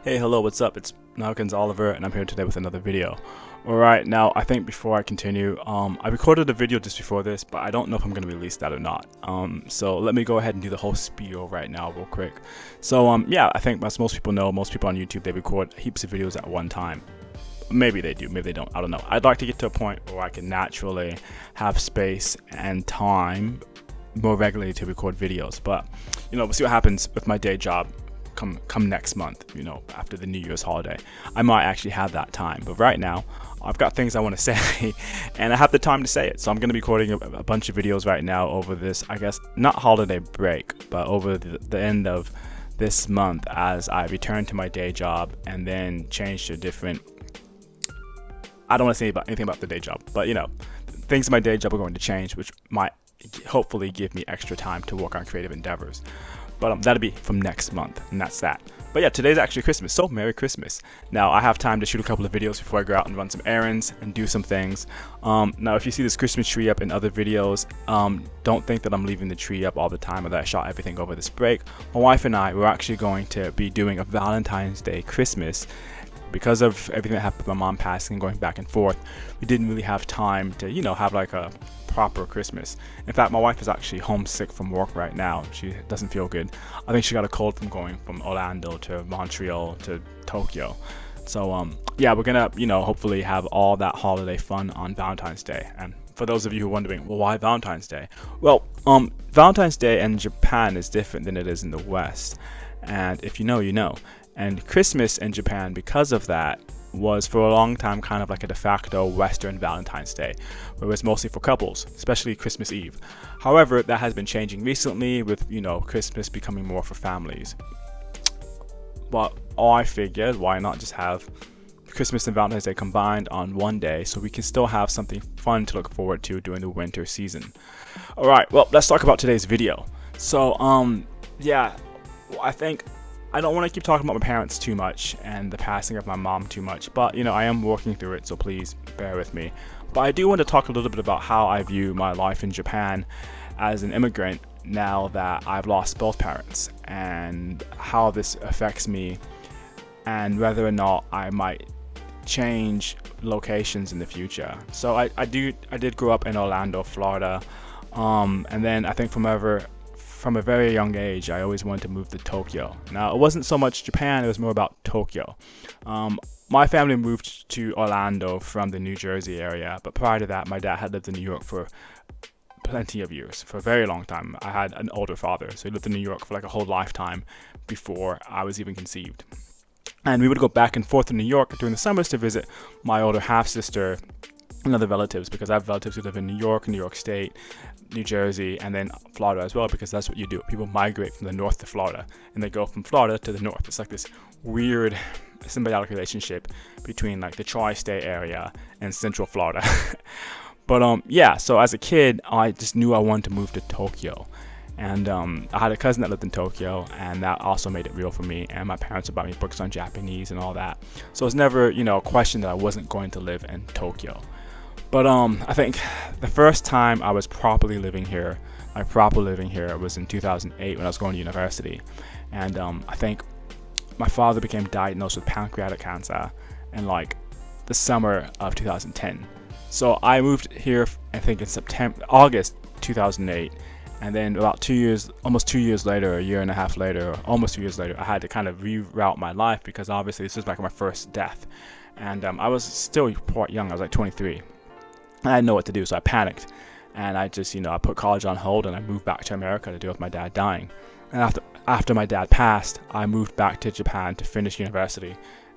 Hey, hello, what's up? It's Malkins Oliver, and I'm here today with another video. Alright, now I think before I continue, I recorded a video just before this, but I don't know if I'm going to release that or not. So let me go ahead and do the whole spiel right now real quick. So yeah, I think as most people know, most people on YouTube, they record heaps of videos at one time. Maybe they do, maybe they don't, I don't know. I'd like to get to a point where I can naturally have space and time more regularly to record videos, but we'll see what happens with my day job come next month, after the New Year's holiday. I might actually have that time, but right now I've got things I want to say and I have the time to say it, so I'm going to be recording a bunch of videos right now over this, I guess not holiday break, but over the end of this month as I return to my day job and then change to a different, I don't want to say anything about the day job, but things in my day job are going to change, which might hopefully give me extra time to work on creative endeavors. But that'll be from next month, and that's that. But yeah, today's actually Christmas, so Merry Christmas. Now, I have time to shoot a couple of videos before I go out and run some errands and do some things. Now, if you see this Christmas tree up in other videos, don't think that I'm leaving the tree up all the time or that I shot everything over this break. My wife and I were actually going to be doing a Valentine's Day Christmas. Because of everything that happened with my mom passing and going back and forth, we didn't really have time to, have like a proper Christmas. In fact, my wife is actually homesick from work right now. She doesn't feel good. I think she got a cold from going from Orlando to Montreal to Tokyo. So yeah, we're gonna hopefully have all that holiday fun on Valentine's Day. And for those of you who are wondering, well, why Valentine's Day? Well, Valentine's Day in Japan is different than it is in the West, and if you know, you know. And Christmas in Japan, because of that, was for a long time kind of like a de facto Western Valentine's Day, where it was mostly for couples, especially Christmas Eve. However, that has been changing recently with, Christmas becoming more for families. But I figured, why not just have Christmas and Valentine's Day combined on one day so we can still have something fun to look forward to during the winter season. Alright, well, let's talk about today's video. So, yeah, I think I don't want to keep talking about my parents too much and the passing of my mom too much, but I am working through it, so please bear with me. But I do want to talk a little bit about how I view my life in Japan as an immigrant now that I've lost both parents, and how this affects me and whether or not I might change locations in the future. So I did grow up in Orlando, Florida, and then I think from a very young age, I always wanted to move to Tokyo. Now, it wasn't so much Japan, it was more about Tokyo. My family moved to Orlando from the New Jersey area, but prior to that, my dad had lived in New York for plenty of years, for a very long time. I had an older father, so he lived in New York for like a whole lifetime before I was even conceived. And we would go back and forth to New York during the summers to visit my older half-sister and other relatives, because I have relatives who live in New York State, New Jersey, and then Florida as well, because that's what you do. People migrate from the north to Florida, and they go from Florida to the north. It's like this weird symbiotic relationship between like the tri-state area and central Florida. But yeah, so as a kid, I just knew I wanted to move to Tokyo. And I had a cousin that lived in Tokyo, and that also made it real for me. And my parents would buy me books on Japanese and all that. So it's never, a question that I wasn't going to live in Tokyo. But I think the first time I was properly living here was in 2008 when I was going to university. And I think my father became diagnosed with pancreatic cancer in like the summer of 2010. So I moved here, I think in August 2008. And then about 2 years, almost 2 years later, a year and a half later, almost 2 years later, I had to kind of reroute my life, because obviously this was like my first death. And I was still quite young, I was like 23. I didn't know what to do, so I panicked, and I just, I put college on hold, and I moved back to America to deal with my dad dying. And after my dad passed, I moved back to Japan to finish university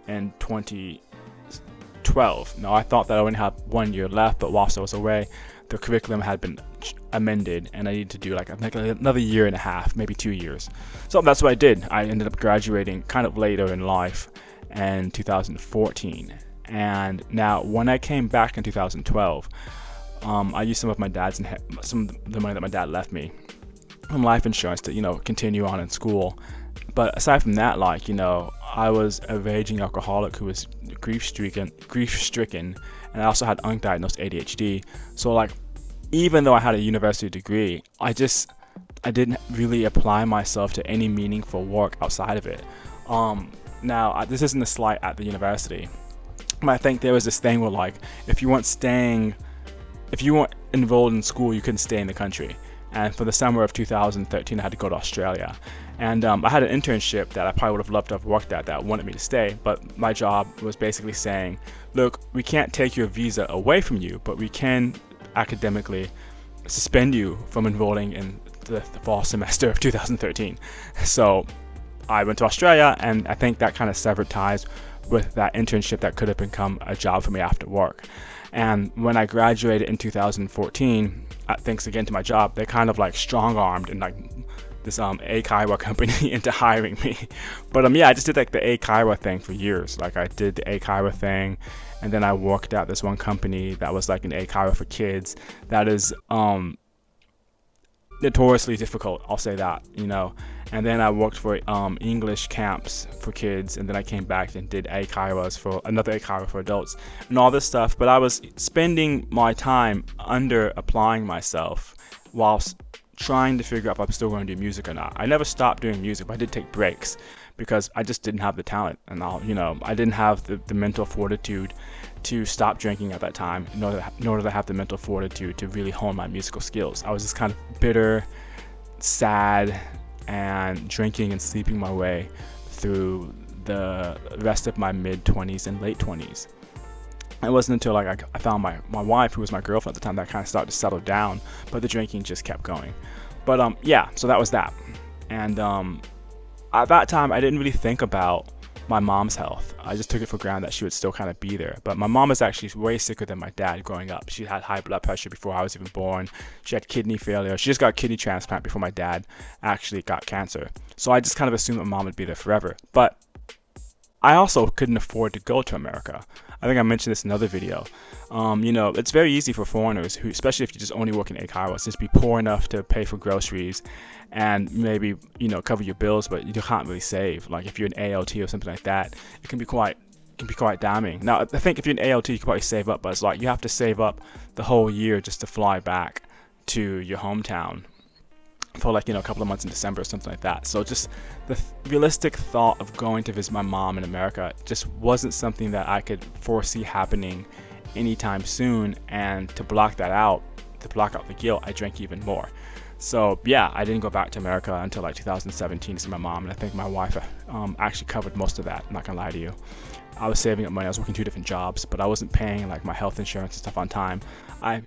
in 2012. Now, I thought that I only had 1 year left, but whilst I was away, the curriculum had been amended, and I needed to do like another year and a half, maybe 2 years. So that's what I did. I ended up graduating kind of later in life in 2014. And now, when I came back in 2012, I used some of the money that my dad left me from life insurance to, continue on in school. But aside from that, I was a raging alcoholic who was grief-stricken, and I also had undiagnosed ADHD. So, even though I had a university degree, I didn't really apply myself to any meaningful work outside of it. Now, this isn't a slight at the university, but I think there was this thing where, like, if you weren't enrolled in school, you couldn't stay in the country. And for the summer of 2013, I had to go to Australia. And I had an internship that I probably would have loved to have worked at that wanted me to stay, but my job was basically saying, look, we can't take your visa away from you, but we can academically suspend you from enrolling in the fall semester of 2013. So I went to Australia, and I think that kind of severed ties with that internship that could have become a job for me after work. And when I graduated in 2014, thanks again to my job, they kind of like strong-armed and like this avecnayo company into hiring me. But yeah, I just did like the avecnayo thing for years. Like I did the avecnayo thing, and then I worked at this one company that was like an avecnayo for kids. That is notoriously difficult, I'll say that, you know. And then I worked for English camps for kids, and then I came back and did avecnayos for another avecnayo for adults and all this stuff. But I was spending my time under applying myself whilst trying to figure out if I'm still going to do music or not. I never stopped doing music, but I did take breaks because I just didn't have the talent, and I didn't have the mental fortitude to stop drinking at that time, nor did I have the mental fortitude to really hone my musical skills. I was just kind of bitter, sad, and drinking and sleeping my way through the rest of my mid-20s and late 20s. It wasn't until like I found my wife, who was my girlfriend at the time, that I kind of started to settle down, but the drinking just kept going. But yeah, so that was that. And at that time, I didn't really think about my mom's health. I just took it for granted that she would still kind of be there. But my mom is actually way sicker than my dad growing up. She had high blood pressure before I was even born. She had kidney failure. She just got a kidney transplant before my dad actually got cancer. So I just kind of assumed that mom would be there forever. But I also couldn't afford to go to America. I think I mentioned this in another video. It's very easy for foreigners, who, especially if you just only work in avecnayo, just be poor enough to pay for groceries and maybe, cover your bills, but you can't really save. Like if you're an ALT or something like that, it can be quite damning. Now, I think if you're an ALT, you can probably save up, but it's like you have to save up the whole year just to fly back to your hometown for like, a couple of months in December or something like that. So just the realistic thought of going to visit my mom in America just wasn't something that I could foresee happening anytime soon. And to block out the guilt, I drank even more. So yeah, I didn't go back to America until like 2017 to see my mom, and I think my wife actually covered most of that. I'm not gonna lie to you. I was saving up money. I was working 2 different jobs, but I wasn't paying like my health insurance and stuff on time. I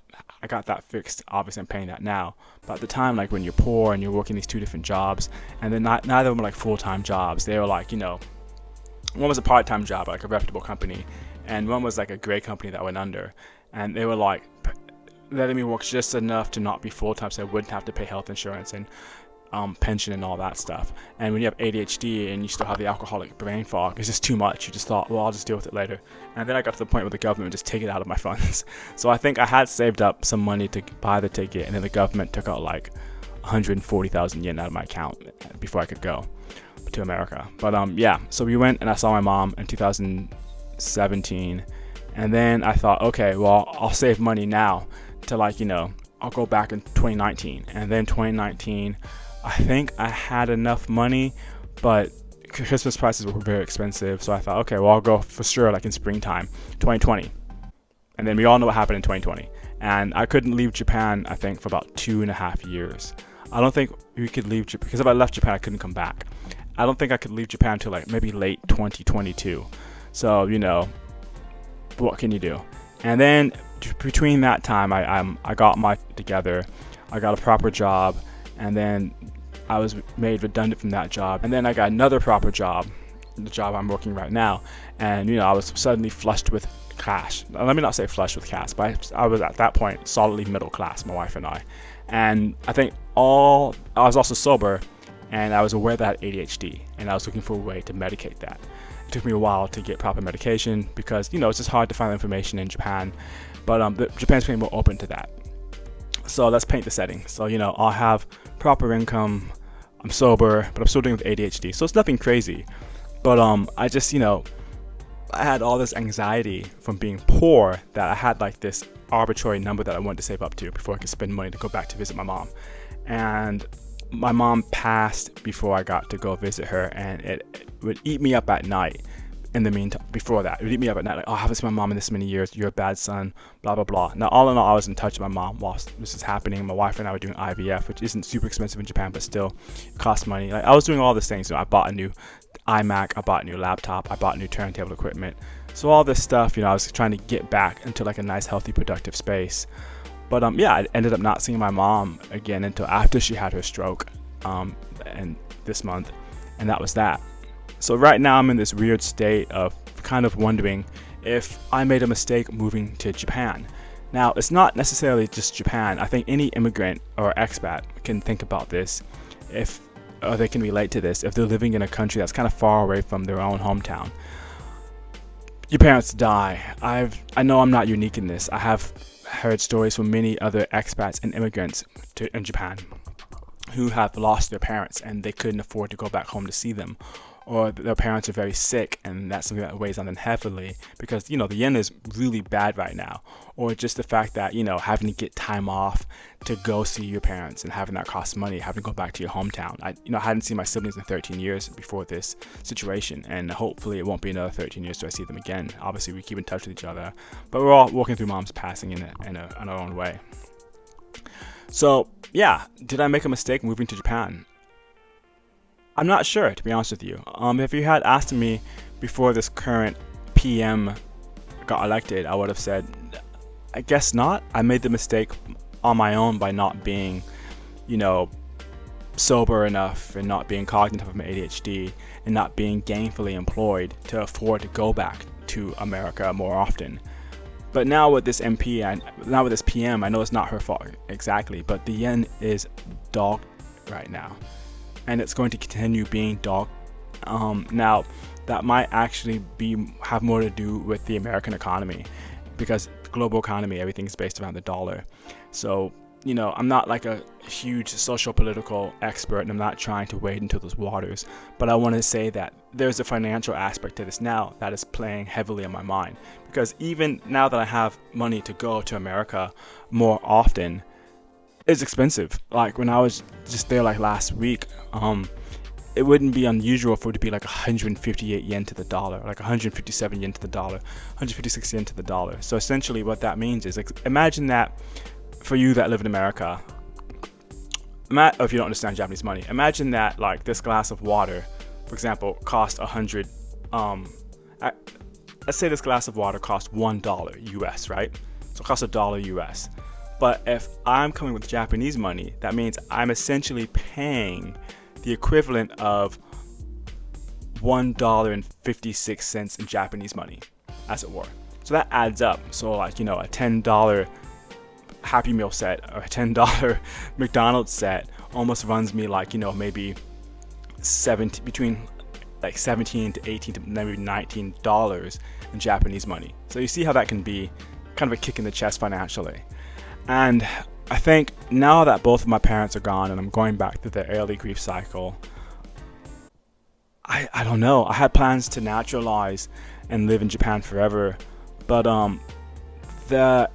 got that fixed. Obviously, I'm paying that now. But at the time, like when you're poor and you're working these 2 different jobs, and then neither of them were like full-time jobs. They were like, one was a part-time job, like a reputable company, and one was like a gray company that went under. And they were like letting me work just enough to not be full-time, so I wouldn't have to pay health insurance and pension and all that stuff. And when you have ADHD and you still have the alcoholic brain fog, it's just too much. You just thought, well, I'll just deal with it later. And then I got to the point where the government would just take it out of my funds. So I think I had saved up some money to buy the ticket, and then the government took out like 140,000 yen out of my account before I could go to America. But yeah, so we went and I saw my mom in 2017, and then I thought, okay, well, I'll save money now to like, I'll go back in 2019. And then 2019, I think I had enough money, but Christmas prices were very expensive. So I thought, okay, well, I'll go for sure like in springtime, 2020. And then we all know what happened in 2020. And I couldn't leave Japan, I think, for about 2.5 years. I don't think we could leave Japan, because if I left Japan, I couldn't come back. I don't think I could leave Japan until like maybe late 2022. So, what can you do? And then between that time, I got my together. I got a proper job, and then I was made redundant from that job. And then I got another proper job, the job I'm working right now. And, I was suddenly flushed with cash. Let me not say flushed with cash, but I was at that point solidly middle class, my wife and I. And I think I was also sober, and I was aware that I had ADHD, and I was looking for a way to medicate that. It took me a while to get proper medication because, it's just hard to find information in Japan. But Japan's pretty more open to that. So let's paint the setting. So, I'll have proper income, I'm sober, but I'm still dealing with ADHD. So it's nothing crazy. But I just, I had all this anxiety from being poor that I had like this arbitrary number that I wanted to save up to before I could spend money to go back to visit my mom. And my mom passed before I got to go visit her, and it would eat me up at night. In the meantime, before that, it would eat me up at night, like, oh, I haven't seen my mom in this many years, you're a bad son, blah blah blah. Now, all in all, I was in touch with my mom whilst this is happening. My wife and I were doing IVF, which isn't super expensive in Japan, but still it costs money. Like, I was doing all these things. I bought a new iMac, I bought a new laptop, I bought new turntable equipment. So all this stuff, I was trying to get back into like a nice, healthy, productive space. But yeah, I ended up not seeing my mom again until after she had her stroke, and this month, and that was that. So right now I'm in this weird state of kind of wondering if I made a mistake moving to Japan. Now, it's not necessarily just Japan. I think any immigrant or expat can think about this, or they can relate to this if they're living in a country that's kind of far away from their own hometown. Your parents die. I know I'm not unique in this. I have heard stories from many other expats and immigrants in Japan who have lost their parents and they couldn't afford to go back home to see them, or their parents are very sick and that's something that weighs on them heavily because the yen is really bad right now, or just the fact that having to get time off to go see your parents and having that cost money, having to go back to your hometown. I hadn't seen my siblings in 13 years before this situation, and hopefully it won't be another 13 years till I see them again. Obviously we keep in touch with each other, but we're all working through mom's passing in our own way. So yeah, did I make a mistake moving to Japan? I'm not sure, to be honest with you. If you had asked me before this current PM got elected, I would have said, I guess not. I made the mistake on my own by not being, sober enough and not being cognitive of my ADHD and not being gainfully employed to afford to go back to America more often. But now with this PM, I know it's not her fault exactly, but the yen is dog right now. And it's going to continue being dog. Now, that might actually have more to do with the American economy, because the global economy, everything's based around the dollar. So, I'm not like a huge social political expert, and I'm not trying to wade into those waters, but I want to say that there's a financial aspect to this now that is playing heavily on my mind, because even now that I have money to go to America more often, it's expensive. Like when I was just there like last week, it wouldn't be unusual for it to be like 158 yen to the dollar, like 157 yen to the dollar, 156 yen to the dollar. So essentially what that means is, like, imagine that for you that live in America, if you don't understand Japanese money, imagine that like this glass of water, for example, cost 100, let's say this glass of water costs $1 US, right? So it costs $1 US. But if I'm coming with Japanese money, that means I'm essentially paying the equivalent of $1.56 in Japanese money, as it were. So that adds up. So like, a $10 Happy Meal set or a $10 McDonald's set almost runs me like, maybe between like $17 to $18 to maybe $19 in Japanese money. So you see how that can be kind of a kick in the chest financially. And I think now that both of my parents are gone and I'm going back through the early grief cycle, I don't know. I had plans to naturalize and live in Japan forever, but the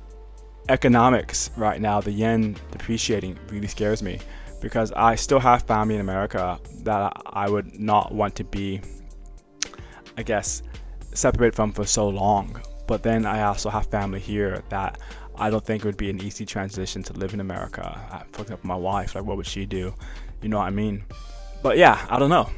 economics right now, the yen depreciating, really scares me, because I still have family in America that I would not want to be, I guess, separated from for so long. But then I also have family here that I don't think it would be an easy transition to live in America. For example, my wife, like, what would she do? You know what I mean? But yeah, I don't know.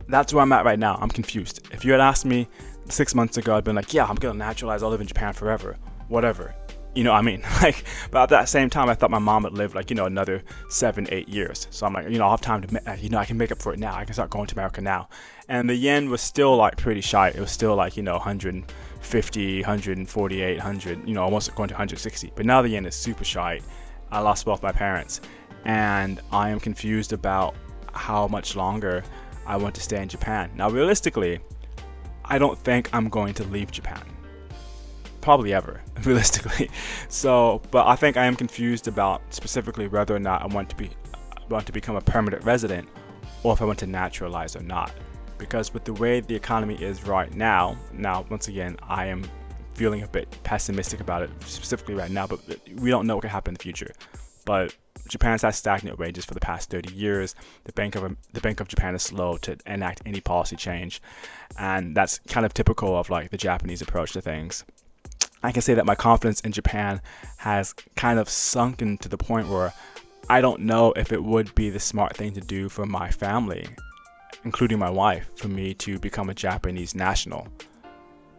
That's where I'm at right now. I'm confused. If you had asked me 6 months ago, I'd been like, yeah, I'm gonna naturalize, I'll live in Japan forever, whatever. You know what I mean? Like, but at that same time, I thought my mom would live like, another 7-8 years. So I'm like, I'll have time to, I can make up for it now. I can start going to America now. And the yen was still like pretty shy. It was still like, 150, 148, 100, almost going to 160. But now the yen is super shy. I lost both my parents, and I am confused about how much longer I want to stay in Japan. Now, realistically, I don't think I'm going to leave Japan. Probably ever, realistically. So, but I think I am confused about specifically whether or not I want to become a permanent resident, or if I want to naturalize or not. Because with the way the economy is right now, once again, I am feeling a bit pessimistic about it, specifically right now, but we don't know what can happen in the future. But Japan's had stagnant wages for the past 30 years. The Bank of Japan is slow to enact any policy change, and that's kind of typical of like the Japanese approach to things. I can say that my confidence in Japan has kind of sunken to the point where I don't know if it would be the smart thing to do for my family, including my wife, for me to become a Japanese national.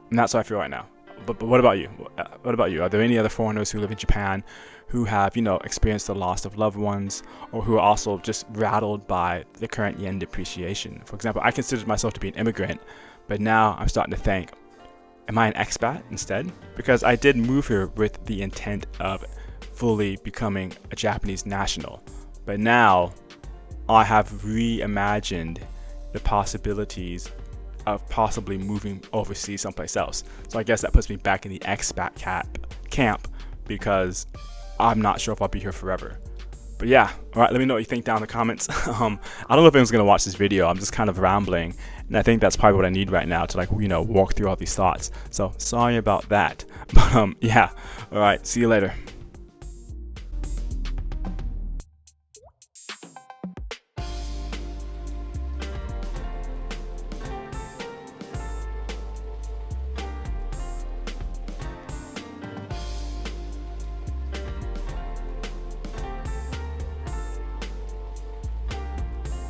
And that's how I feel right now. But what about you? What about you? Are there any other foreigners who live in Japan who have, experienced the loss of loved ones, or who are also just rattled by the current yen depreciation? For example, I considered myself to be an immigrant, but now I'm starting to think, am I an expat instead? Because I did move here with the intent of fully becoming a Japanese national, but now I have reimagined the possibilities of possibly moving overseas someplace else. So I guess that puts me back in the expat camp, because I'm not sure if I'll be here forever. But yeah, all right, let me know what you think down in the comments. I don't know if anyone's gonna watch this video. I'm just kind of rambling, and I think that's probably what I need right now to walk through all these thoughts. So sorry about that. But yeah, all right, see you later.